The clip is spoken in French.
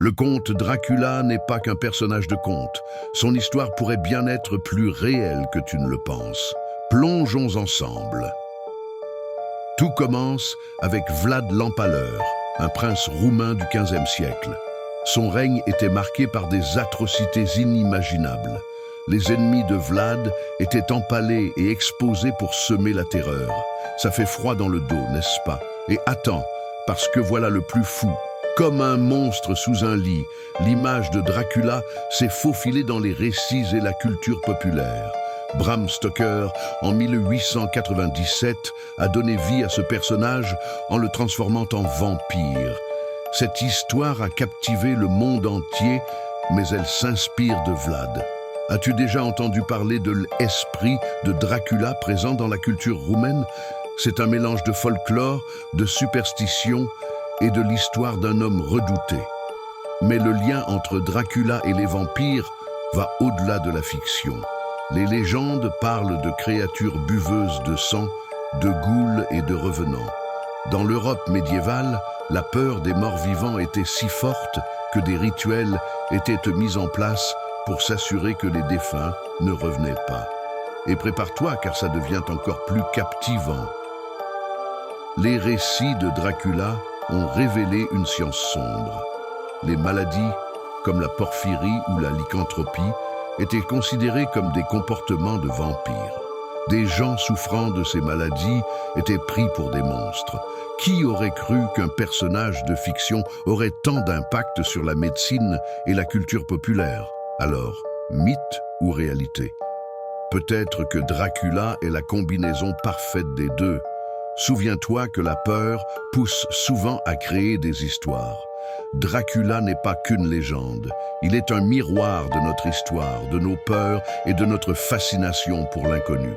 Le comte Dracula n'est pas qu'un personnage de conte. Son histoire pourrait bien être plus réelle que tu ne le penses. Plongeons ensemble. Tout commence avec Vlad l'Empaleur, un prince roumain du XVe siècle. Son règne était marqué par des atrocités inimaginables. Les ennemis de Vlad étaient empalés et exposés pour semer la terreur. Ça fait froid dans le dos, n'est-ce pas? Et attends, parce que voilà le plus fou. Comme un monstre sous un lit, l'image de Dracula s'est faufilée dans les récits et la culture populaire. Bram Stoker, en 1897, a donné vie à ce personnage en le transformant en vampire. Cette histoire a captivé le monde entier, mais elle s'inspire de Vlad. As-tu déjà entendu parler de l'esprit de Dracula présent dans la culture roumaine? C'est un mélange de folklore, de superstition et de l'histoire d'un homme redouté. Mais le lien entre Dracula et les vampires va au-delà de la fiction. Les légendes parlent de créatures buveuses de sang, de ghouls et de revenants. Dans l'Europe médiévale, la peur des morts-vivants était si forte que des rituels étaient mis en place pour s'assurer que les défunts ne revenaient pas. Et prépare-toi car ça devient encore plus captivant. Les récits de Dracula ont révélé une science sombre. Les maladies, comme la porphyrie ou la lycanthropie, étaient considérées comme des comportements de vampires. Des gens souffrant de ces maladies étaient pris pour des monstres. Qui aurait cru qu'un personnage de fiction aurait tant d'impact sur la médecine et la culture populaire? Alors, mythe ou réalité? Peut-être que Dracula est la combinaison parfaite des deux. Souviens-toi que la peur pousse souvent à créer des histoires. Dracula n'est pas qu'une légende. Il est un miroir de notre histoire, de nos peurs et de notre fascination pour l'inconnu.